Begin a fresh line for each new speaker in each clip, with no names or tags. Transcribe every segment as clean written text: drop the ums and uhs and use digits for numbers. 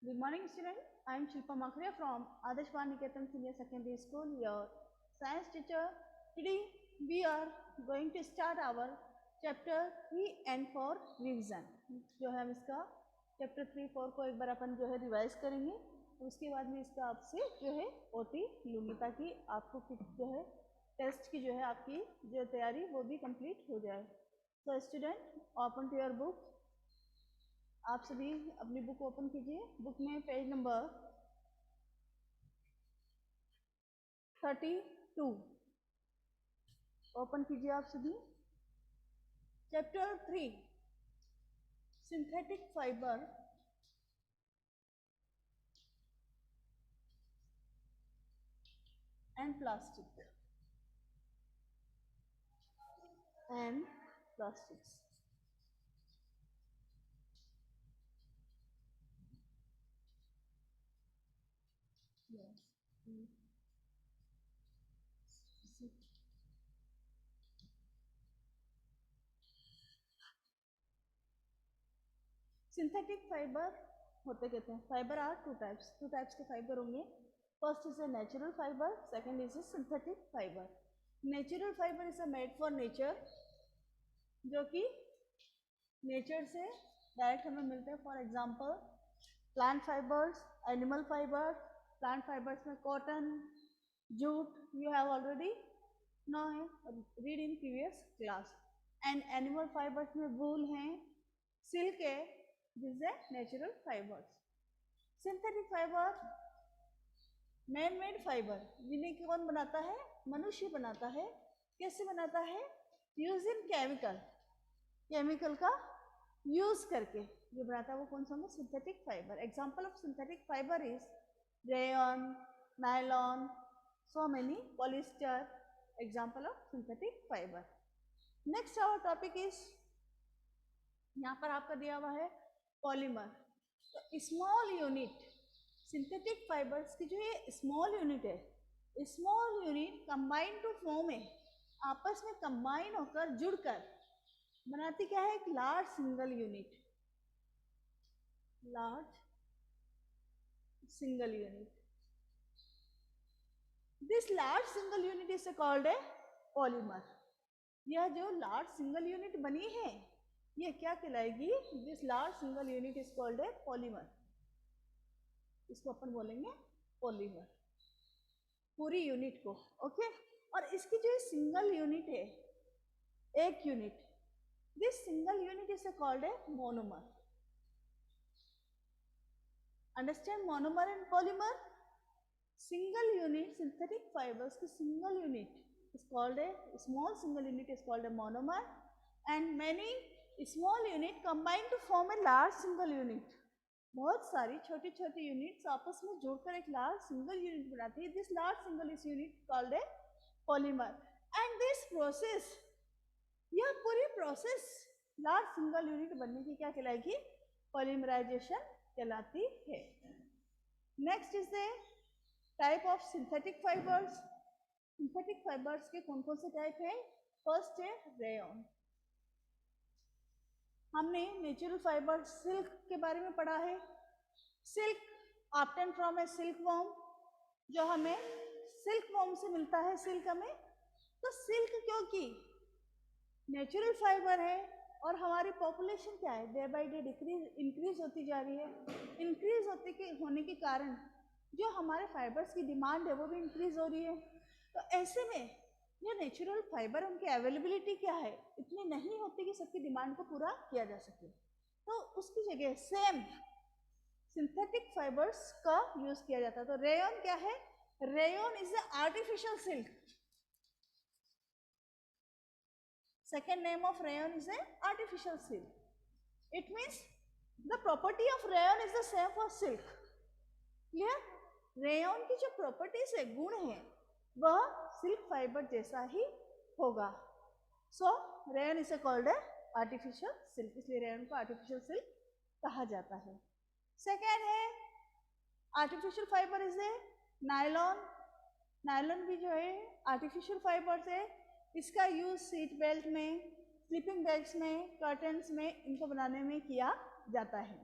Good morning, students. I am Shilpa Makhria from Adarsh Niketan Senior Secondary School, your science teacher. Today we are going to start our chapter 3 and 4 revision. जो है हम इसका chapter 3, 4 को एक बार अपन जो है revise करेंगे, उसके बाद में इसका आपसे जो है OT लूँगी ताकि आपको जो है टेस्ट की जो है आपकी जो तैयारी वो भी कंप्लीट हो जाए. So student, open to your book. आप सभी अपनी बुक ओपन कीजिए. बुक में पेज नंबर 32 ओपन कीजिए आप सभी. Chapter 3 synthetic fibre and plastics. Synthetic fibre होते कहते हैं. फाइबर आर टू टाइप्स के फाइबर होंगे. First is a natural fibre, second is a synthetic fibre. Natural fibre is a made for nature, जो कि नेचर से डायरेक्ट हमें मिलते हैं. For example plant fibres, animal fibre. Plant fibres में cotton, jute, you have already know read in previous class. And animal fibres में वूल हैं, silk है, दिस है natural fibres. Synthetic fibre man made fibre, जिन्हें कौन बनाता है? मनुष्य बनाता है. कैसे बनाता है? यूजिंग केमिकल का यूज करके जो बनाता है वो कौन सा होगा? Synthetic fibre. Example of synthetic fibre is rayon, nylon, so many, polyester. Example of synthetic fibre. Next our topic is, यहाँ पर आपका दिया हुआ है पॉलीमर. तो स्मॉल यूनिट, सिंथेटिक फाइबर्स की जो ये स्मॉल यूनिट है, small unit combine to form है, आपस में कंबाइन होकर जुड़कर बनाती क्या है? एक large single unit. This large single unit is called a polymer. यह जो लार्ज सिंगल यूनिट बनी है ये क्या कहलाएगी? This large single unit is called a polymer. इसको अपन बोलेंगे पॉलीमर, पूरी यूनिट को. ओके. और इसकी जो सिंगल यूनिट है, एक unit, this single unit is called a monomer. Understand monomer and polymer. Single unit synthetic fibres की single unit is called a, small single unit is called a monomer, and many small unit combine to form a large single unit. बहुत सारी छोटी छोटी units आपस में जुड़कर एक large single unit बनाती है. This large single unit called a polymer. And this process, यह पूरी प्रोसेस लार्ज सिंगल यूनिट बनने की क्या कहलाएगी? पॉलीमराइजेशन कहलाती है. Next is the type of synthetic fibres. Synthetic fibres के कौन कौन से टाइप हैं? फर्स्ट है रेयन. हमने नेचुरल फाइबर सिल्क के बारे में पढ़ा है. Silk obtain from A silk worm, जो हमें सिल्क वॉर्म से मिलता है. सिल्क हमें, तो सिल्क क्योंकि नेचुरल फाइबर है और हमारी पॉपुलेशन क्या है? डे बाय डे इंक्रीज होती जा रही है. इंक्रीज होने के कारण जो हमारे फाइबर्स की डिमांड है वो भी इंक्रीज हो रही है. तो ऐसे में जो नेचुरल फाइबर, उनकी अवेलेबिलिटी क्या है? इतनी नहीं होती कि सबकी डिमांड को पूरा किया जा सके. तो उसकी जगह सेम सिंथेटिक फाइबर्स का यूज किया जाता है. तो रेयन क्या है? Rayon is a artificial silk. Second name of rayon is a artificial silk. It means the property of rayon is the same for silk. Clear? Rayon की जो properties है, गुण है, वह सिल्क फाइबर जैसा ही होगा. So rayon is called a artificial silk, इसलिए रेयन को आर्टिफिशियल सिल्क कहा जाता है. सेकेंड है artificial fibre is a nylon. Nylon भी जो है आर्टिफिशियल फाइबर है. इसका यूज सीट बेल्ट में, स्लीपिंग बैग्स में, कर्टन्स में, इनको बनाने में किया जाता है.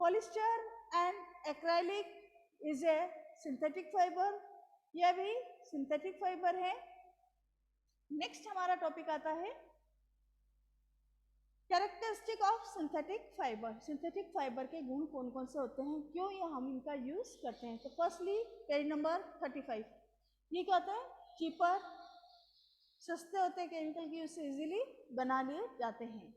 Polyester and acrylic is a synthetic fibre, यह भी सिंथेटिक फाइबर है। नेक्स्ट हमारा टॉपिक आता है characteristic of synthetic fibre. Synthetic fibre के गुण कौन कौन से होते हैं, क्यों ये हम इनका यूज करते हैं। तो फर्स्टली पेज नंबर 35, ये क्या होता है, चीपर, सस्ते होते हैं, केमिकल की यूज से इजीली बना लिए जाते हैं।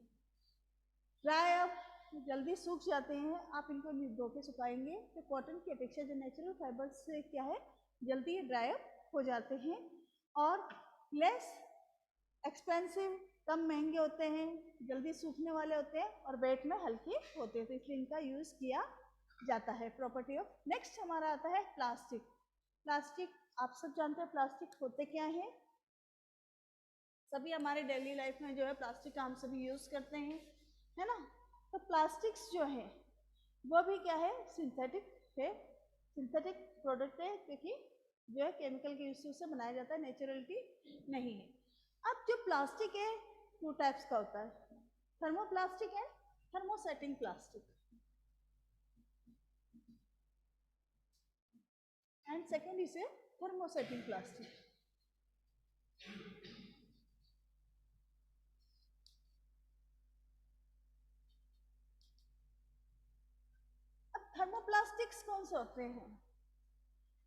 ड्राई अप, जल्दी सूख जाते हैं, आप इनको धो के सुखाएंगे तो कॉटन की अपेक्षा जो नेचुरल फाइबर से क्या है जल्दी ड्राई अप हो जाते हैं। और लेस एक्सपेंसिव, कम महंगे होते हैं, जल्दी सूखने वाले होते हैं और वेट में हल्के होते हैं, तो इसलिए इनका यूज किया जाता है। प्रॉपर्टी ऑफ, नेक्स्ट हमारा आता है प्लास्टिक। प्लास्टिक आप सब जानते हैं प्लास्टिक होते क्या है, सभी हमारे डेली लाइफ में जो है प्लास्टिक का हम सभी यूज करते हैं, है ना। तो प्लास्टिक्स जो है वो भी क्या है, सिंथेटिक है, सिंथेटिक प्रोडक्ट है, क्योंकि जो है केमिकल के यूज से बनाया जाता है, नेचुरलिटी नहीं है। अब जो प्लास्टिक है 2 टाइप्स का होता है, thermoplastic and thermosetting plastic, and second is a thermosetting plastic. Thermoplastics कौन से होते हैं,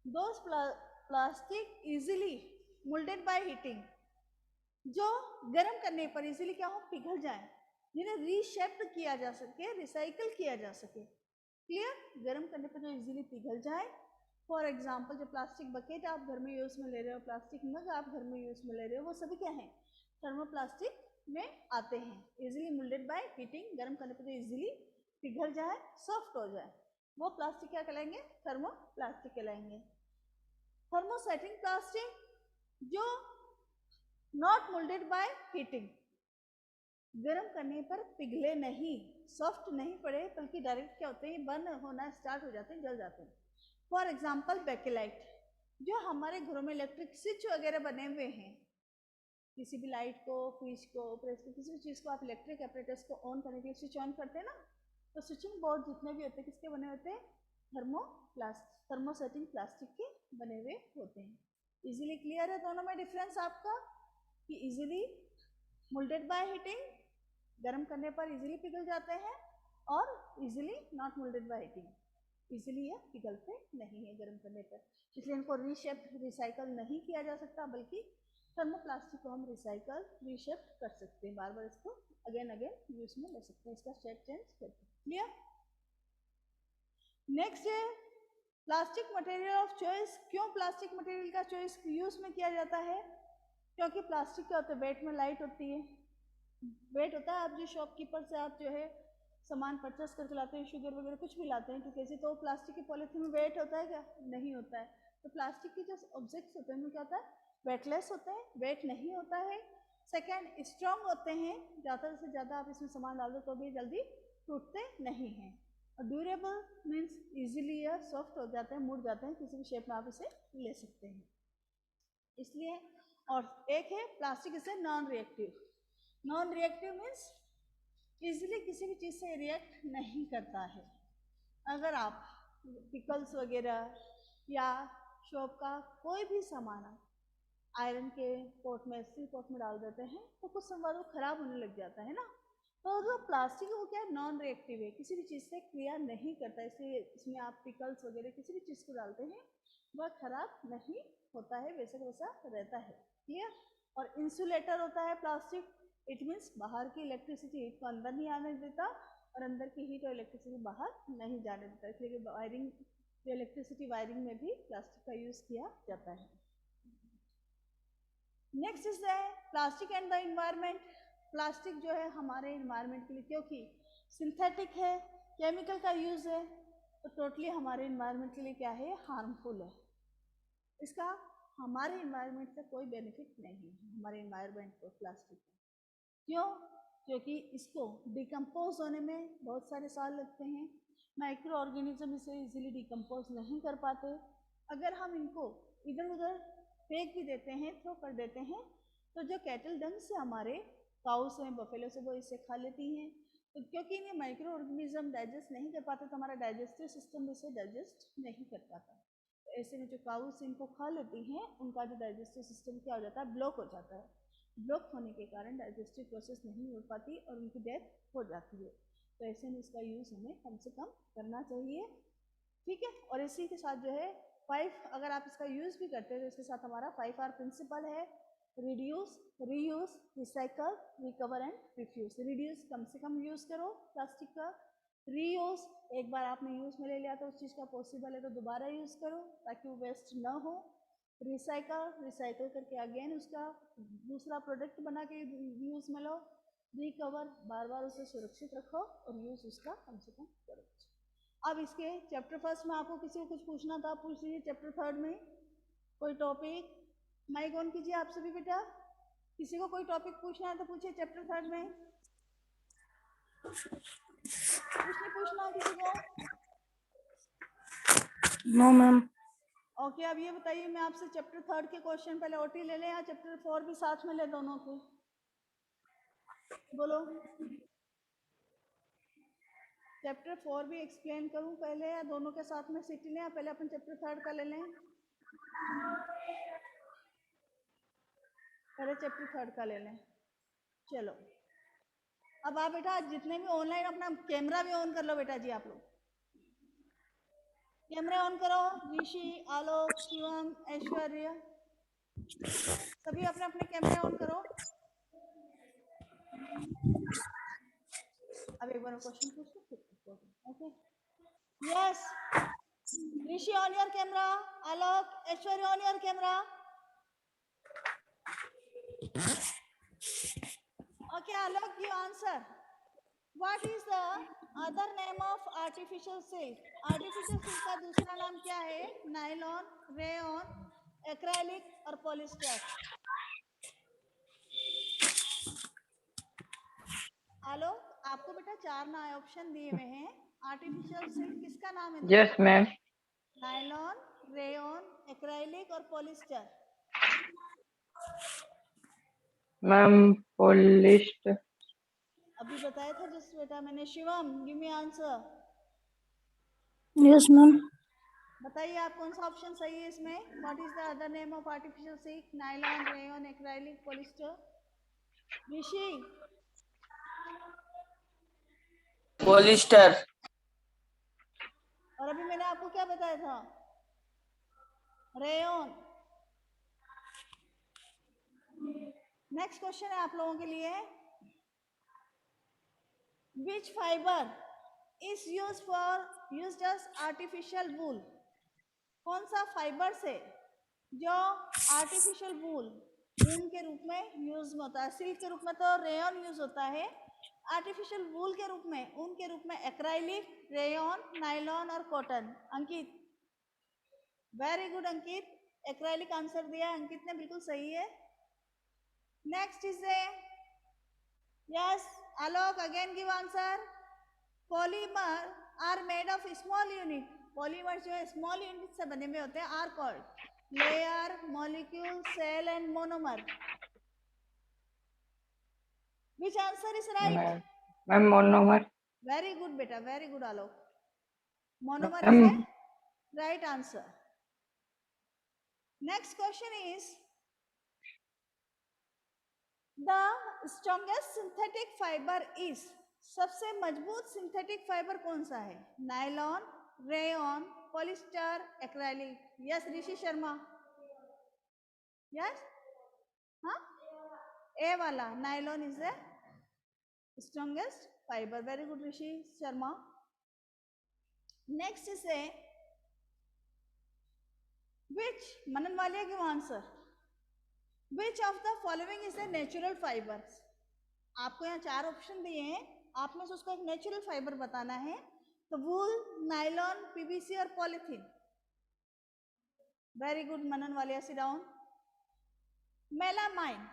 those plastic easily moulded by heating, जो गर्म करने पर इजीली क्या हो, पिघल जाए, जिन्हें रीशेप्ड किया जा सके, रिसाइकल किया जा सके। क्लियर, गर्म करने पर जो इजीली पिघल जाए। फॉर एग्जाम्पल जो प्लास्टिक बकेट आप घर में यूज में ले रहे हो, प्लास्टिक मग आप घर में यूज में ले रहे हो, वो सभी क्या है, थर्मोप्लास्टिक में आते हैं। इजीली मोल्डेड बाय हीटिंग, गर्म करने पर जो इजीली पिघल जाए, सॉफ्ट हो जाए, वो प्लास्टिक क्या कहलाएंगे, थर्मोप्लास्टिक कहलाएंगे। थर्मोसेटिंग प्लास्टिक जो नॉट मोल्डेड बाय हीटिंग, गर्म करने पर पिघले नहीं, सॉफ्ट नहीं पड़े, बल्कि डायरेक्ट क्या होते हैं, बर्न होना स्टार्ट हो जाते हैं, जल जाते हैं। फॉर एग्जाम्पल बेकेलाइट, जो हमारे घरों में इलेक्ट्रिक स्विच वगैरह बने हुए हैं, किसी भी लाइट को, फ्रिज को, प्रेस को, किसी भी चीज़ को आप इलेक्ट्रिक एपरेटस को ऑन करने के लिए स्विच ऑन करते हैं ना, तो स्विचिंग बोर्ड जितने भी होते हैं किसके बने होते हैं, थर्मोसेटिंग प्लास्टिक के बने हुए होते हैं। इजीली क्लियर है दोनों में डिफरेंस आपका, कि इजीली मोल्डेड बाय हीटिंग, गर्म करने पर इजीली पिघल जाते हैं, और easily not moulded by heating, easily ये पिघलते नहीं है गर्म करने पर, इसलिए इनको रीशेप रिसाइकल नहीं किया जा सकता, बल्कि थर्मोप्लास्टिक को हम रिसाइकल रीशेप कर सकते हैं, बार बार इसको अगेन यूज में ले सकते हैं, इसका शेप चेंज करके। क्लियर, नेक्स्ट है प्लास्टिक मटेरियल ऑफ चॉइस। क्यों प्लास्टिक मटेरियल का चॉइस यूज में किया जाता है, क्योंकि प्लास्टिक क्या होता है, वेट में लाइट होती है, वेट होता है। आप जो शॉपकीपर से आप जो है सामान परचेस करके लाते हैं, शुगर वगैरह कुछ भी लाते हैं, क्योंकि ऐसे तो प्लास्टिक की पॉलीथीन में वेट होता है क्या, नहीं होता है। तो प्लास्टिक के जो ऑब्जेक्ट्स होते हैं उनमें क्या होता है, वेटलेस होते हैं, वेट नहीं होता है। सेकेंड, स्ट्रॉन्ग होते हैं, ज़्यादा से ज़्यादा आप इसमें सामान डाल दो तो भी जल्दी टूटते नहीं हैं। और ड्यूरेबल मीन्स इजीली या सॉफ्ट हो जाते हैं, मुड़ जाते हैं, किसी भी शेप में आप इसे ले सकते हैं, इसलिए। और एक है प्लास्टिक इसे non reactive. Non reactive means easily किसी भी चीज़ से रिएक्ट नहीं करता है। अगर आप पिकल्स वगैरह या शॉप का कोई भी सामान आप आयरन के पॉट में, स्टील पॉट में डाल देते हैं तो कुछ समय बाद वो खराब होने लग जाता है ना। तो जो प्लास्टिक है वो क्या है, नॉन रिएक्टिव है, किसी भी चीज़ से क्रिया नहीं करता, इसलिए इसमें आप पिकल्स वगैरह किसी भी चीज़ को डालते हैं वह खराब नहीं होता है, वैसा का वैसा रहता है। क्लियर। और इंसुलेटर होता है प्लास्टिक, इट मीन्स बाहर की इलेक्ट्रिसिटी हीट को अंदर नहीं आने देता और अंदर की हीट और इलेक्ट्रिसिटी बाहर नहीं जाने देता, इसलिए वायरिंग, जो इलेक्ट्रिसिटी वायरिंग में भी प्लास्टिक का यूज़ किया जाता है। Next is the plastic and the environment. Plastic जो है हमारे इन्वायरमेंट के लिए, क्योंकि सिंथेटिक है, केमिकल का यूज़ है, तो टोटली हमारे इन्वायरमेंट के लिए क्या है, हार्मफुल है। इसका हमारे इन्वायरमेंट से कोई बेनिफिट नहीं है, हमारे इन्वायरमेंट को प्लास्टिक का। क्यों? क्योंकि इसको डिकम्पोज होने में बहुत सारे साल लगते हैं, माइक्रो ऑर्गेनिज्म इसे इजीली डिकम्पोज नहीं कर पाते। अगर हम इनको इधर उधर फेंक भी देते हैं, थ्रो कर देते हैं, तो जो कैटल डंग से हमारे काउस हैं, बफेलो से, वो इसे खा लेती हैं, तो क्योंकि ये माइक्रो ऑर्गेनिज्म डाइजेस्ट नहीं कर पाते तो हमारा डाइजेस्टिव सिस्टम इसे डाइजेस्ट नहीं कर पाता। तो ऐसे में जो काउस इनको खा लेती हैं उनका जो डाइजेस्टिव सिस्टम क्या हो जाता है, ब्लॉक हो जाता है। ब्लॉक होने के कारण डाइजेस्टिव प्रोसेस नहीं हो पाती और उनकी डेथ हो जाती है। तो ऐसे में इसका यूज़ हमें कम से कम करना चाहिए, ठीक है। और इसी के साथ जो है 5, अगर आप इसका यूज़ भी करते हैं तो इसके साथ हमारा 5R प्रिंसिपल है, reduce, reuse, recycle, recover and refuse. Reduce कम से कम यूज़ करो प्लास्टिक का। रीयूज एक बार आपने यूज़ में ले लिया तो उस चीज़ का पॉसिबल है तो दोबारा यूज़ करो ताकि वो वेस्ट ना हो। रिसाइकल, रिसाइकल करके अगेन उसका दूसरा प्रोडक्ट बना के यूज़ में लो। रिकवर, बार बार उसे सुरक्षित रखो और यूज़ उसका कम से कम करो। अब इसके चैप्टर फर्स्ट में आपको किसी को कुछ पूछना था पूछ लीजिए। चैप्टर थर्ड में कोई टॉपिक माइक ऑन कीजिए आप सभी बेटा, किसी को कोई टॉपिक पूछना है तो पूछिए चैप्टर थर्ड में। कुछ नहीं पूछना किसी को?
No ma'am.
ओके, अब ये बताइए मैं आपसे चैप्टर थर्ड के क्वेश्चन पहले ओटी ले लें या चैप्टर 4 भी साथ में ले दोनों के? बोलो। चैप्टर 4 भी एक्सप्लेन करूं पहले या दोनों के साथ में सीख लें या पहले अपन चैप्टर थर्ड का ले लें? पहले चैप्टर थर्ड का ले लें। चलो अब आप बेटा जितने भी ऑनलाइन अपना कैमरा भी ऑन कर लो बेटा जी। आप लोग कैमरा ऑन करो। ऋषि, आलोक, शिवम, ऐश्वर्या, सभी अपने अपने कैमरे ऑन करो। अब एक बार क्वेश्चन पूछ लो। Okay, yes Rishi on your camera, Alok, Aishwarya on your camera. Okay Alok, you answer. What is the other name of artificial silk? Artificial silk का दूसरा नाम क्या है? नायलॉन, रेयॉन, एक्रेलिक और पॉलिस्टर। आलोक आपको बेटा 4 नए ऑप्शन दिए हुए हैं। आर्टिफिशियल सिल्क किसका नाम है
यस
दूसरा?
मैम।
नायलॉन, रेयॉन, एक्रेलिक और पॉलिस्टर।
Ma'am polyester.
अभी बताया था जिस बेटा मैंने। Shivam give me answer.
Yes ma'am.
बताइए आप कौन सा ऑप्शन सही है इसमें? What is the other name of artificial silk? Nylon, rayon, acrylic, polyester. Rishi
polyester.
और अभी मैंने आपको क्या बताया था? रेयॉन। नेक्स्ट क्वेश्चन है आप लोगों के लिए। Which fiber is used as artificial wool? कौन सा फाइबर से जो आर्टिफिशियल वूल, ऊन के रूप में यूज होता है? सिल्क के रूप में तो रेयॉन यूज होता है, आर्टिफिशियल वूल के रूप में, ऊन के रूप में एक्राइलिक, रेयॉन, नायलॉन और cotton. Ankit, very good Ankit, acrylic answer दिया अंकित ने, बिल्कुल सही है। Next is a yes Alok, again give answer. Polymer are made of small unit. Polymer जो है स्मॉल यूनिट से बने हुए होते हैं। Are called layer, molecule, cell and monomer. Which answer is right?
Ma'am monomer.
Very good बेटा, very good Alok, monomer is
ma'am
a right answer. Next question is the strongest synthetic fibre is. सबसे मजबूत synthetic fibre कौन सा है? Nylon, rayon, polyester, acrylic. Yes Rishi Sharma, yes हाँ A वाला nylon is the strongest fibre. Very good Rishi Sharma. Next is a which, Manan Walia give answer. Which of the following is a natural fibres? आपको यहाँ 4 option दिए हैं, आप में से उसको एक नेचुरल फाइबर बताना है। तो वूल, नायलॉन, पीवीसी और polythene. Very good Manan Walia, sit down. Melamine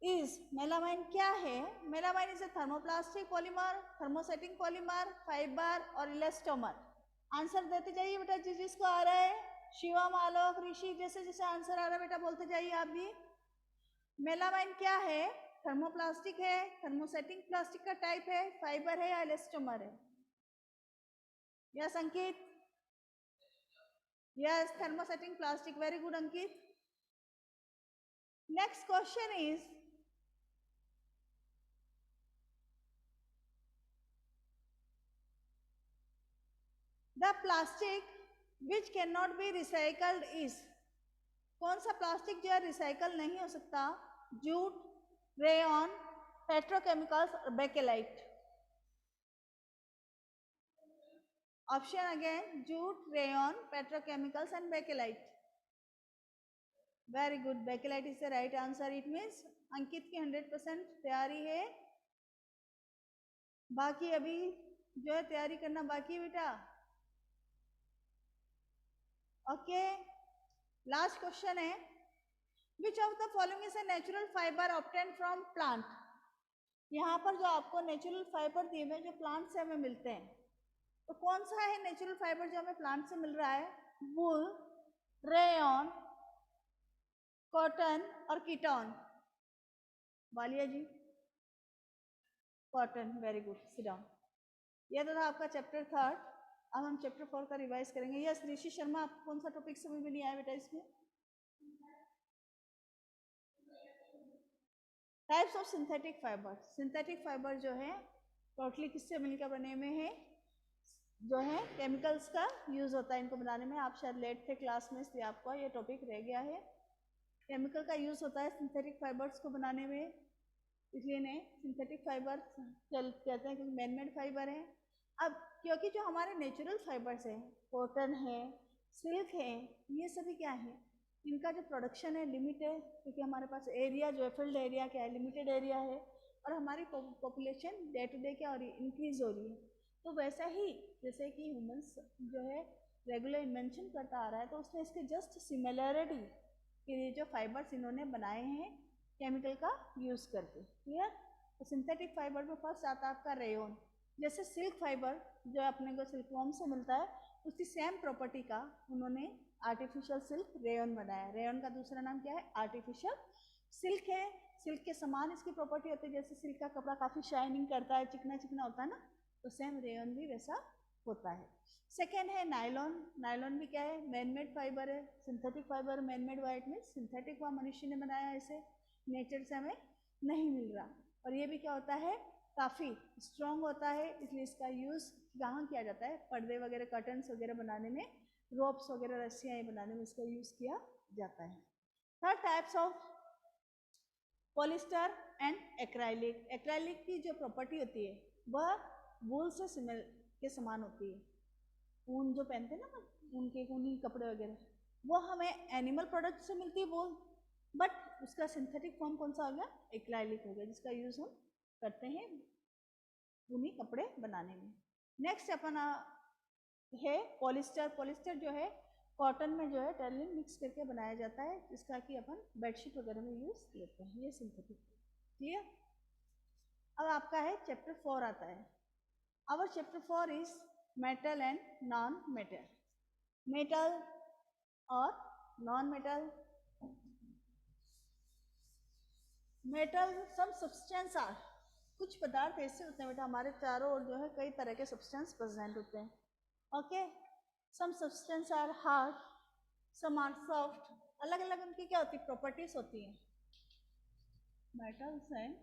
is, melamine क्या है? Melamine is a thermoplastic polymer, thermosetting polymer, fibre और इलास्टोमर। आंसर देते जाइए बेटा जिसको आ रहा है। शिवम, आलोक, ऋषि, जैसे जैसे आंसर आ रहा है बेटा बोलते जाइए आप भी। मेलामाइन क्या है? थर्मोप्लास्टिक है, थर्मोसेटिंग प्लास्टिक का टाइप है, फाइबर है या इलास्टोमर है? Yes Ankit, yes thermosetting plastic, very good Ankit. Next question is the plastic which can not be recycled is. कौन सा प्लास्टिक जो है रिसाइकल नहीं हो सकता? जूट, रेयन, पेट्रोकेमिकल्स और bakelite. Option again, jute, rayon, petrochemicals and bakelite. Very good, bakelite is the right answer. It means Ankit की 100% तैयारी है. बाकी अभी जो है तैयारी करना बाकी है बेटा. ओके, लास्ट क्वेश्चन है, विच of the following is a natural fibre obtain from plant. यहाँ पर जो आपको नेचुरल फाइबर दिए हुए जो प्लांट से हमें मिलते हैं, तो कौन सा है नेचुरल फाइबर जो हमें प्लांट से मिल रहा है? वूल, रेयन, कॉटन और ketone. Walia ji, cotton. Very good, sit down. यह तो था आपका चैप्टर 3. अब हम चैप्टर 4 का रिवाइज करेंगे. यस ऋषि शर्मा, आपको कौन सा टॉपिक समझ में नहीं आया बेटा इसमें? Types of synthetic fibre. Synthetic fibre जो है टोटली किससे मिलकर बने हुए हैं? जो है केमिकल्स का यूज़ होता है इनको बनाने में. आप शायद लेट थे क्लास में, इसलिए आपका ये टॉपिक रह गया है. केमिकल का यूज़ होता है सिंथेटिक फाइबर्स को बनाने में, इसलिए इन्हें सिंथेटिक फाइबर कहते हैं, क्योंकि मैन मेड फाइबर हैं. अब क्योंकि जो हमारे नेचुरल फाइबर्स हैं, कॉटन है, सिल्क है, ये सभी क्या है, इनका जो प्रोडक्शन है लिमिट है, क्योंकि हमारे पास एरिया जो है फील्ड एरिया क्या है, लिमिटेड एरिया है, और हमारी पॉपुलेशन डे टू डे क्या हो रही है, इंक्रीज हो रही है. तो वैसा ही जैसे कि ह्यूमंस जो है रेगुलर इन्वेंशन करता आ रहा है, तो उसने इसके जस्ट सिमिलरिटी कि ये जो फाइबर्स इन्होंने बनाए हैं केमिकल का यूज़ करके. क्लियर? तो सिंथेटिक फाइबर में फर्स्ट आता है आपका रेयन. जैसे सिल्क फाइबर जो अपने को सिल्कवॉर्म से मिलता है, उसकी सेम प्रॉपर्टी का उन्होंने आर्टिफिशियल सिल्क रेयन बनाया. रेयन का दूसरा नाम क्या है? आर्टिफिशियल सिल्क है. सिल्क के समान इसकी प्रॉपर्टी होती है. जैसे सिल्क का कपड़ा काफ़ी शाइनिंग करता है, चिकना चिकना होता है ना, तो सेम रेयन भी वैसा होता है. सेकेंड है नायलॉन. नायलॉन भी क्या है? मैन मेड फाइबर है. Synthetic fibre man made white में सिंथेटिक हुआ, मनुष्य ने बनाया, इसे नेचर से हमें नहीं मिल रहा. और ये भी क्या होता है? काफ़ी स्ट्रॉन्ग होता है, इसलिए इसका यूज़ कहाँ किया जाता है? पर्दे वगैरह, कर्टन्स वगैरह बनाने में, रोप्स वगैरह, रस्सियाँ बनाने में इसका यूज़ किया जाता है. Third types of polyester and acrylic. Acrylic की जो प्रॉपर्टी होती है वह वूल से के समान होती है. ऊन जो पहनते हैं ना, ऊन के ऊनी कपड़े वगैरह, वो हमें एनिमल प्रोडक्ट से मिलती है वूल, बट उसका सिंथेटिक फॉर्म कौन सा हो गया? एक्राइलिक हो गया, जिसका यूज़ हम करते हैं ऊनी कपड़े बनाने में. नेक्स्ट अपन है पॉलिस्टर. पॉलिस्टर जो है कॉटन में जो है टर्लिन मिक्स करके बनाया जाता है, जिसका कि अपन बेडशीट वगैरह में यूज़ लेते हैं. ये सिंथेटिक. क्लियर? अब आपका है चैप्टर 4 आता है. Our chapter 4 is metal and non metal. Metal और non metal. Metal some substance are, कुछ पदार्थ ऐसे होते हैं बेटा हमारे चारों ओर जो है कई तरह के सब्सटेंस प्रेजेंट होते हैं. Okay, some substance are hard, some are soft. अलग अलग उनकी क्या होती है? प्रॉपर्टीज होती हैं. Metals and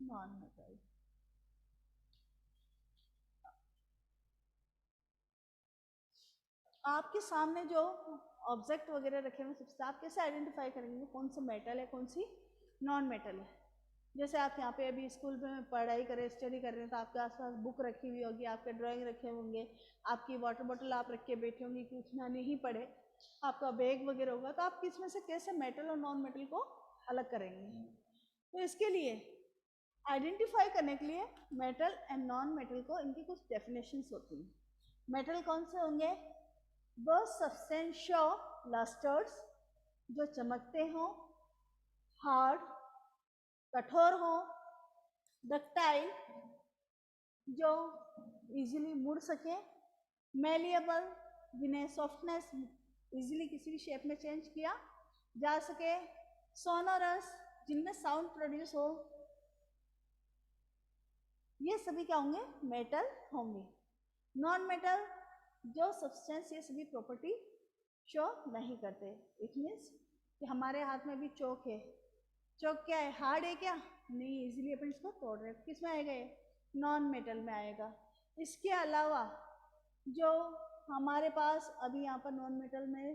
non metal. आपके सामने जो ऑब्जेक्ट वगैरह रखे हुए सबसे, आप कैसे आइडेंटिफाई करेंगे कौन सा मेटल है, कौन सी नॉन मेटल है? जैसे आप यहाँ पे अभी स्कूल में पढ़ाई कर रहे हैं, स्टडी कर रहे हैं, तो आपके आसपास बुक रखी हुई होगी, आपके ड्राइंग रखे होंगे, आपकी वाटर बोतल आप रख के बैठे होंगे कि उतना नहीं पड़े, आपका बैग वगैरह होगा, तो आप किस में से कैसे मेटल और नॉन मेटल को अलग करेंगे? तो इसके लिए आइडेंटिफाई करने के लिए मेटल एंड नॉन मेटल को इनकी कुछ डेफिनेशंस होती हैं. मेटल कौन से होंगे? वो सब्सटेंशियल लस्टर्स जो चमकते हों, हार्ड कठोर हो, डक्टाइल जो इजीली मुड़ सके, मेलिएबल जिन्हें सॉफ्टनेस इजीली किसी भी शेप में चेंज किया जा सके, सोनोरस जिनमें साउंड प्रोड्यूस हो, ये सभी क्या होंगे? मेटल होंगे। नॉन मेटल जो सब्सटेंस ये सभी प्रॉपर्टी शो नहीं करते। इट मीन्स कि हमारे हाथ में भी चौक है, चौक क्या है? हार्ड है क्या? नहीं, इजीली अपन इसको तोड़ रहे हैं। किस में आएगा ये? नॉन मेटल में आएगा। इसके अलावा जो हमारे पास अभी यहाँ पर नॉन मेटल में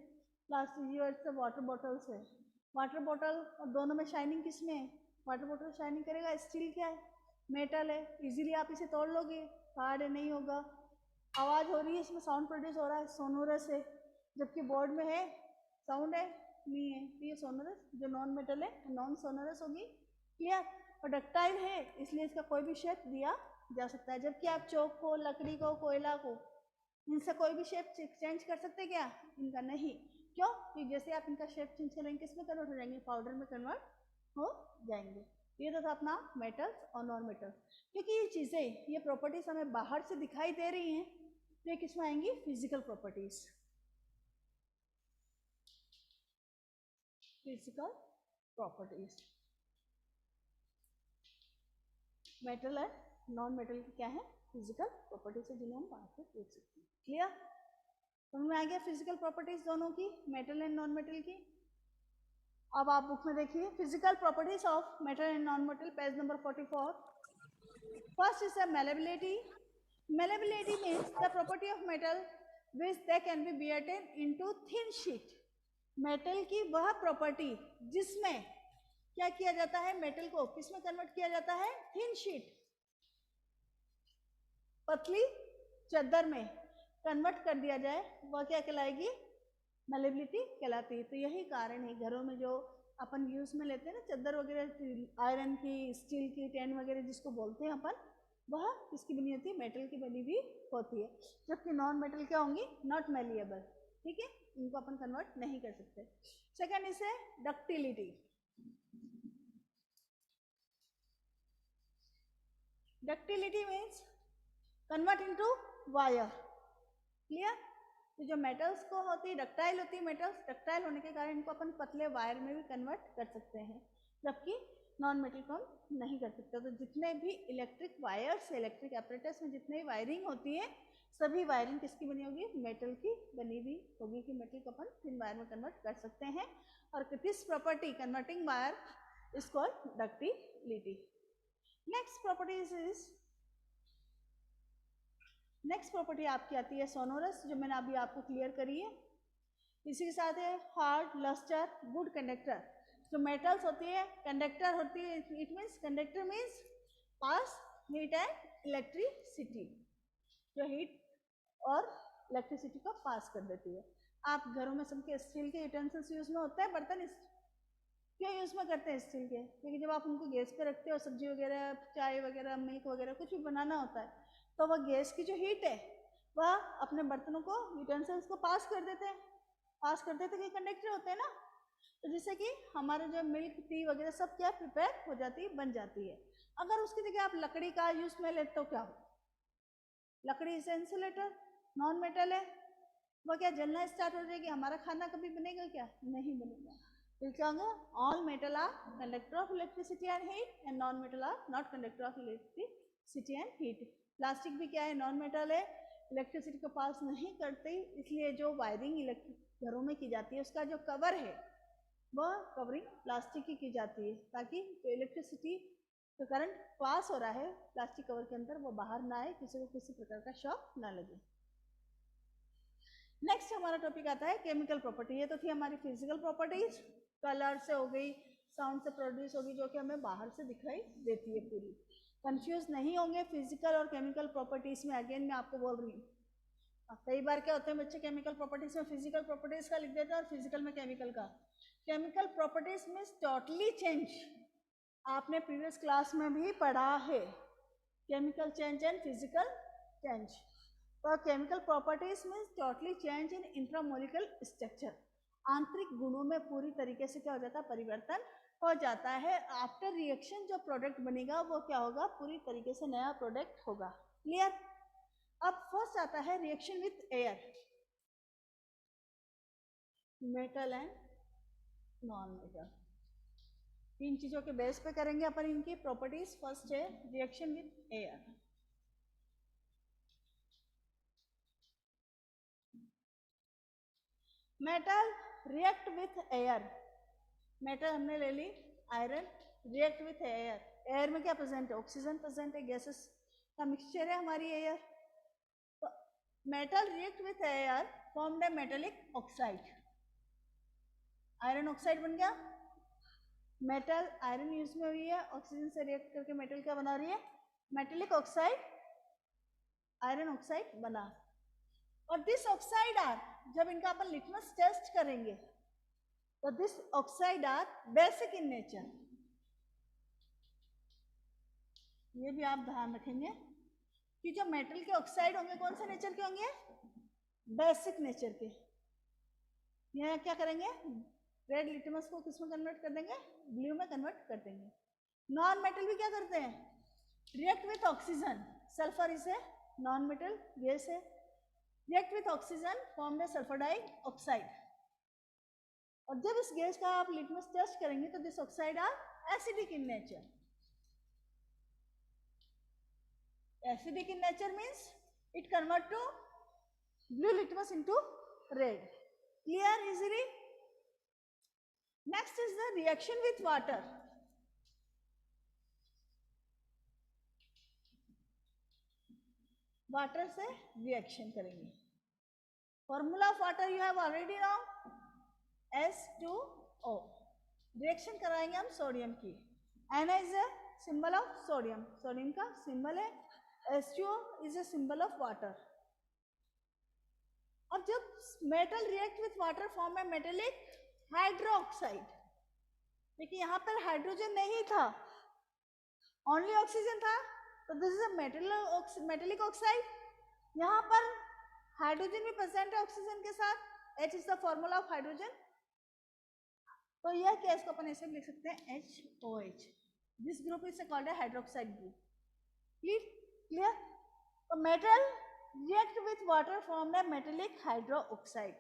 प्लास्टिक से वाटर बॉटल्स है, वाटर बॉटल और दोनों में शाइनिंग किस में है? वाटर बॉटल शाइनिंग करेगा, स्टील क्या है? मेटल है। इजीली आप इसे तोड़ लोगे, हार्ड है, नहीं होगा। आवाज़ हो रही है, इसमें साउंड प्रोड्यूस हो रहा है, सोनोरस है, जबकि बोर्ड में है साउंड है, नहीं है, तो ये सोनोरस जो नॉन मेटल है नॉन सोनोरस होगी। क्लियर? और डक्टाइल है, इसलिए इसका कोई भी शेप दिया जा सकता है। जबकि आप चौक को, लकड़ी को, कोयला को, इनसे कोई भी शेप चेंज कर सकते हैं क्या? इनका नहीं। क्यों? कि जैसे आप इनका शेप चेंज करेंगे किस में कन्वर्ट हो जाएंगे? पाउडर में कन्वर्ट हो जाएंगे। ये तो था अपना मेटल्स और नॉन मेटल्स। क्योंकि ये चीज़ें, ये प्रॉपर्टीज हमें बाहर से दिखाई दे रही हैं, तो ये किस में आएंगी? Physical properties. Physical properties metal है, नॉन मेटल की क्या है? फिजिकल प्रॉपर्टीज है, जिन्हें हम बाहर से देख सकते हैं। क्लियर? समझ में आ गया फिजिकल प्रॉपर्टीज दोनों की, मेटल एंड नॉन मेटल की। अब आप बुक में देखिए physical properties of metal and non metal, page number 44। First is malleability. Malleability means the property of metal which they can be beaten into thin sheet. Metal की वह property जिसमें क्या किया जाता है? मेटल को किसमें कन्वर्ट किया जाता है? थिन शीट, पतली चद्दर में कन्वर्ट कर दिया जाए, वह क्या कहलाएगी? मैलेबिलिटी कहलाती है। तो यही कारण है घरों में जो अपन यूज में लेते हैं ना चद्दर वगैरह, आयरन की, स्टील की, टेन वगैरह जिसको बोलते हैं अपन, वह किसकी बनी होती है? मेटल की बनी भी होती है। जबकि नॉन मेटल क्या होंगी? Not malleable. ठीक है, इनको अपन कन्वर्ट नहीं कर सकते। सेकेंड इज है ductility. Ductility means convert into wire. Clear? तो जो मेटल्स को होती है डक्टाइल होती है, मेटल्स डक्टाइल होने के कारण इनको अपन पतले वायर में भी कन्वर्ट कर सकते हैं, जबकि नॉन मेटल को हम नहीं कर सकते। तो जितने भी इलेक्ट्रिक वायर्स, इलेक्ट्रिक एपरेटस में जितने भी वायरिंग होती है, सभी वायरिंग किसकी बनी होगी? मेटल की बनी हुई होगी, कि मेटल को अपन थिन वायर में कन्वर्ट कर सकते हैं। और this property converting wire is called ductility. Next property आपकी आती है सोनोरस, जो मैंने अभी आपको क्लियर करी है। इसी के साथ है हार्ड, लस्टर, गुड कंडक्टर। जो मेटल्स होती है कंडक्टर होती है, it means conductor means pass heat and electricity, जो हीट और इलेक्ट्रिसिटी को पास कर देती है। आप घरों में सबके स्टील के यूटेंसिल्स यूज में होते हैं, बर्तन क्यों यूज में करते हैं स्टील के? क्योंकि जब आप उनको गैस पे रखते हो, सब्जी वगैरह, चाय वगैरह, मिल्क वगैरह कुछ भी बनाना होता है, तो वह गैस की जो हीट है वह अपने बर्तनों को, यूटेंसिल्स को पास कर देते हैं, कि कंडक्टर होते हैं ना, तो जिससे कि हमारा जो मिल्क, टी वगैरह सब क्या प्रिपेयर हो जाती है, बन जाती है। अगर उसकी जगह आप लकड़ी का यूज में लेते हो, क्या हो? लकड़ी इज इंसुलेटर, नॉन मेटल है, वह क्या जलना स्टार्ट हो जाएगी, हमारा खाना कभी बनेगा क्या? नहीं बनेगा। तो क्या होगा? All metal are conductor of electricity and heat and non metal are not conductor of electricity and heat. Plastic भी क्या है? नॉन मेटल है, इलेक्ट्रिसिटी को पास नहीं करती, इसलिए जो वायरिंग इलेक्ट्रिक घरों में की जाती है उसका जो कवर है वह कवरिंग प्लास्टिक की जाती है, ताकि जो इलेक्ट्रिसिटी जो करंट पास हो रहा है प्लास्टिक कवर के अंदर वो बाहर ना आए, किसी को किसी प्रकार का शॉक ना लगे। नेक्स्ट हमारा टॉपिक आता है केमिकल प्रॉपर्टी। ये तो थी हमारी फिजिकल प्रॉपर्टीज, कलर से हो गई, साउंड से प्रोड्यूस होगी, जो कि हमें बाहर से दिखाई देती है पूरी। कंफ्यूज नहीं होंगे फिजिकल और केमिकल प्रॉपर्टीज में। अगेन मैं आपको बोल रही हूँ, कई बार क्या होते हैं बच्चे केमिकल प्रॉपर्टीज में फिजिकल प्रॉपर्टीज का लिख देते हैं और फिजिकल में केमिकल का। Chemical properties means totally change, आपने प्रीवियस क्लास में भी पढ़ा है, chemical change and physical change. तो chemical properties means totally change in intramolecular structure, आंतरिक गुणों में पूरी तरीके से क्या हो जाता है? परिवर्तन हो जाता है। आफ्टर रिएक्शन जो प्रोडक्ट बनेगा वो क्या होगा? पूरी तरीके से नया प्रोडक्ट होगा। क्लियर? अब फर्स्ट आता है reaction with air, metal and non metal. तीन चीजों के बेस पे करेंगे अपन इनकी प्रॉपर्टीज। फर्स्ट है reaction with air. Metal react with air. Metal हमने ले ली iron, react with air. Air में क्या प्रेजेंट है? ऑक्सीजन प्रेजेंट है, गैसेस का मिक्सचर है हमारी एयर। तो metal react with air formed a metallic oxide. Iron oxide बन गया। मेटल आयरन यूज में हुई है, ऑक्सीजन से रिएक्ट करके मेटल क्या बना रही है? मेटेलिक ऑक्साइड, आयरन ऑक्साइड बना। और दिस ऑक्साइड आर, जब इनका अपन लिटमस टेस्ट करेंगे तो this oxide are basic in nature. ये भी आप ध्यान रखेंगे कि जो मेटल के ऑक्साइड होंगे कौन से नेचर के होंगे? बेसिक नेचर के। यहाँ क्या करेंगे? रेड लिटमस को किस में कन्वर्ट कर देंगे? ब्लू में कन्वर्ट कर देंगे। नॉन मेटल भी क्या करते हैं? React with oxygen. सल्फर इसे नॉन मेटल गैस है, react with oxygen form A sulphur dioxide. और जब इस गैस का आप लिटमस टेस्ट करेंगे तो this oxide are acidic in nature. Acidic in nature means it convert to blue litmus into red. Clear easily? Next is the reaction with water. Water से reaction करेंगे। Formula of water you have already know, H2O। Reaction कराएंगे हम sodium की। Na is a symbol of sodium, sodium का symbol है। H2O is a symbol of water. अब जब metal react with water form है मेटेलिक हाइड्रोक्साइड। देखिए यहाँ पर हाइड्रोजन नहीं था, ओनली ऑक्सीजन था, तो this is a metallic oxide. यहाँ पर हाइड्रोजन भी प्रेजेंट है ऑक्सीजन के साथ, H is the formula of hydrogen. तो यह केस को अपन ऐसे लिख सकते हैं HOH। This group is called है हाइड्रोक्साइड ग्रुप। क्लियर? तो metal react with water formed a metallic hydroxide.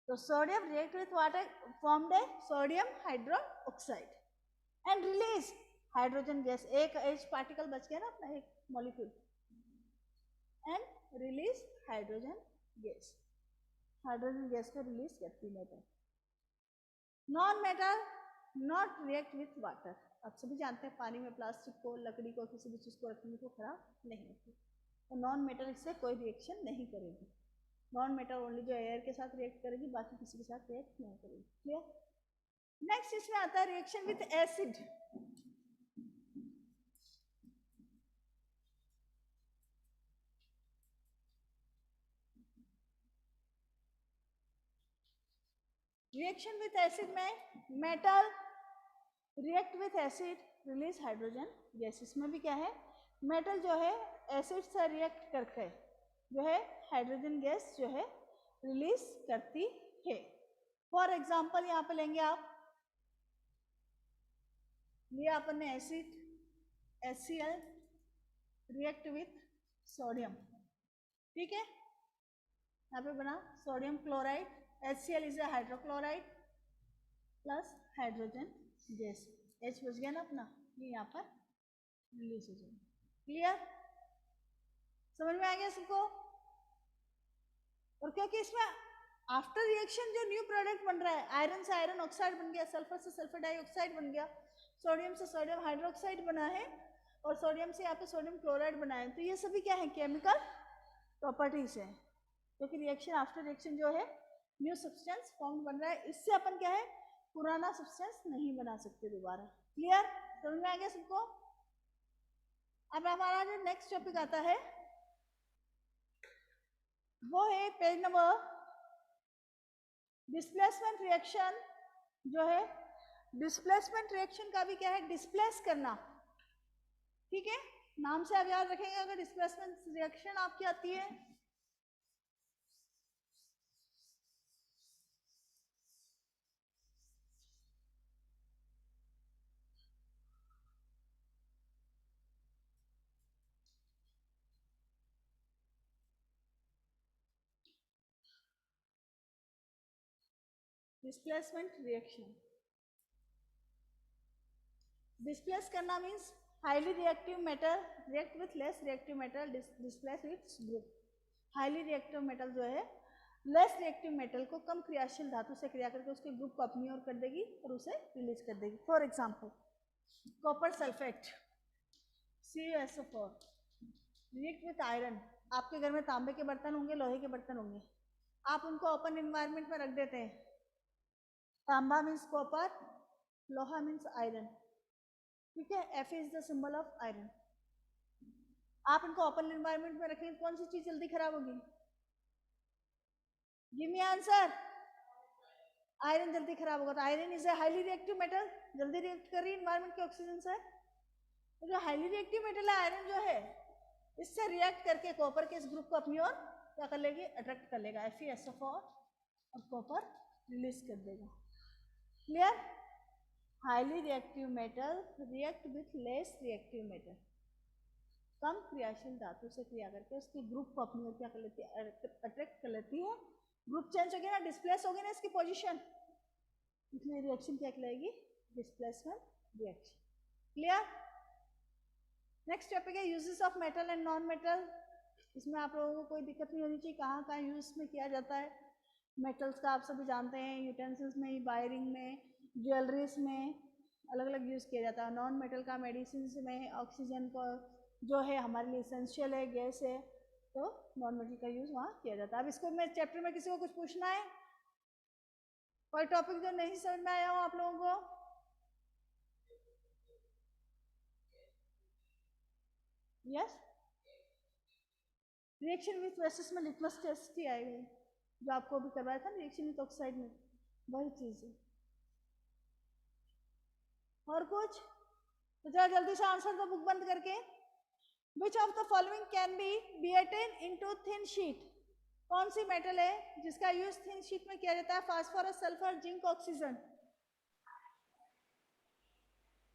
So sodium react with water formed a sodium hydroxide and release hydrogen gas. एक H particle बच गया ना अपना, एक molecule, and release hydrogen gas. Hydrogen gas को release करती metal. Non metal not react with water. आप सभी जानते हैं पानी में प्लास्टिक को, लकड़ी को, किसी भी चीज को रखने को खराब नहीं होती। तो नॉन मेटल इससे कोई रिएक्शन नहीं करेगी। नॉन मेटल ओनली जो एयर के साथ रिएक्ट करेगी, बाकी किसी के साथ रिएक्ट नहीं करेगी। क्लियर? नेक्स्ट इसमें आता है reaction with acid. Reaction with acid में metal react with acid, release hydrogen gas. इसमें भी क्या है? मेटल जो है एसिड से रिएक्ट करके जो है हाइड्रोजन गैस जो है रिलीज करती है। फॉर एग्जाम्पल यहाँ पे लेंगे आप, लिया अपन ने acid HCl react with sodium. ठीक है, यहाँ पे बना sodium chloride, HCl is a hydrochloride plus hydrogen gas. H बच गया ना अपना, ये यहाँ पर रिलीज हो जाएगा। क्लियर? समझ में आ गया सबको? और क्योंकि इसमें आफ्टर रिएक्शन जो न्यू प्रोडक्ट बन रहा है, आयरन से आयरन ऑक्साइड बन गया, सल्फर से सल्फर डाइऑक्साइड बन गया, सोडियम से सोडियम हाइड्रोक्साइड बना है, और सोडियम से यहाँ पे सोडियम क्लोराइड बना है। तो ये सभी क्या है? केमिकल प्रॉपर्टीज है, क्योंकि रिएक्शन आफ्टर रिएक्शन जो है न्यू सब्सटेंस फॉर्म बन रहा है। इससे अपन क्या है? पुराना सब्सटेंस नहीं बना सकते दोबारा। क्लियर? समझ में आ गया सबको? अब हमारा जो नेक्स्ट टॉपिक आता है वो है पेज नंबर डिस्प्लेसमेंट रिएक्शन। जो है डिस्प्लेसमेंट रिएक्शन का भी क्या है? डिस्प्लेस करना। ठीक है, नाम से आप याद रखेंगे अगर डिस्प्लेसमेंट रिएक्शन आपकी आती है। डिस्प्लेसमेंट रिएक्शन डिस्प्लेस करना means highly reactive metal react with less reactive metal displace with group. Highly reactive metal जो है लेस रिएक्टिव मेटल को कम क्रियाशील धातु से क्रिया करके उसके ग्रुप को अपनी ओर कर देगी और उसे रिलीज कर देगी। For example copper sulphate CuSO4 react with iron. आपके घर में तांबे के बर्तन होंगे, लोहे के बर्तन होंगे, आप उनको ओपन एनवायरनमेंट में रख देते हैं। तांबा मीन्स कॉपर, लोहा मीन्स आयरन, ठीक है। Fe is the symbol of iron. आप इनको ओपन एनवायरनमेंट में रखेंगे, कौन सी चीज जल्दी खराब होगी? Give me answer. आयरन जल्दी खराब होगा। तो iron is a highly reactive metal, जल्दी रिएक्ट कर रही है एनवायरनमेंट के ऑक्सीजन से। तो जो हाईली रिएक्टिव मेटल है आयरन जो है, इससे रिएक्ट करके कॉपर के इस ग्रुप को अपनी ओर क्या कर लेगी? अट्रैक्ट कर लेगा। FeSO4 और कॉपर रिलीज कर देगा। Clear? Highly reactive metal react with less reactive metal, कम क्रियाशील धातु से क्रिया करके उसके ग्रुप को अपनी ओर क्या कर लेती है? अट्रैक्ट कर लेती है। ग्रुप चेंज हो गया ना, डिस्प्लेस हो गई ना इसकी पोजीशन, इसलिए रिएक्शन क्या कहलाएगी? Displacement reaction. Clear? Next topic है uses of metal and non metal. इसमें आप लोगों को कोई दिक्कत नहीं होनी चाहिए। कहाँ कहाँ यूज में किया जाता है मेटल्स का आप सभी जानते हैं। यूटेंसिल्स में, वायरिंग में, ज्वेलरीज में अलग अलग यूज़ किया जाता है। नॉन मेटल का मेडिसिन में, ऑक्सीजन को जो है हमारे लिए एसेंशियल है, गैस है, तो नॉन मेटल का यूज़ वहाँ किया जाता है। अब इसको मैं चैप्टर में किसी को कुछ पूछना है? कोई टॉपिक जो नहीं समझ में आया हो आप लोगों को? यस। रिएक्शन विथ बेसिस में लिटमस टेस्ट ही आई है, जो आपको अभी करवाया था रिएक्शन विथ ऑक्साइड में, वही चीज़ है। और कुछ? तो जरा जल्दी से आंसर दो बुक बंद करके। Which of the following can be beaten into thin sheet? कौन सी मेटल है जिसका यूज थिन शीट में किया जाता है? Phosphorus, sulphur, zinc, oxygen.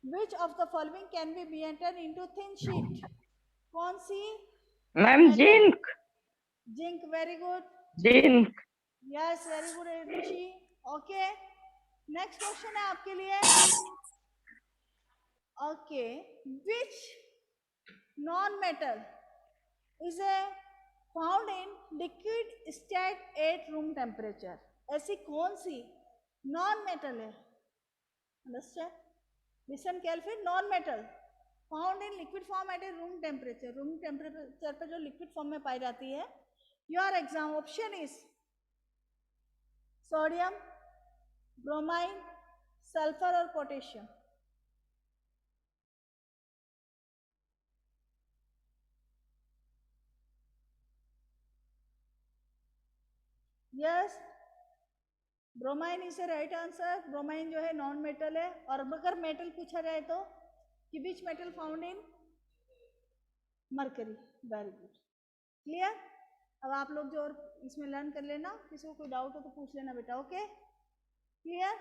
Which of the following can be beaten into thin sheet? कौन सी?
Ma'am zinc.
Zinc, very good.
Zinc.
Yes, very good Rishi. Okay, next question है आपके लिए। Okay, which non metal is a found in liquid state at room temperature? ऐसी कौन सी non metal है? Understand? Listen carefully. Non metal found in liquid form at a room temperature. Room temperature पर जो liquid form में पाई जाती है। Your exam option is sodium, bromine, sulphur और potassium. Yes, bromine is a right answer. Bromine जो है non metal है। और अगर मेटल पूछा जाए तो कि which metal found in mercury. Very good, clear. अब आप लोग जो और इसमें लर्न कर लेना, किसी को कोई डाउट हो तो पूछ लेना बेटा। Okay, clear.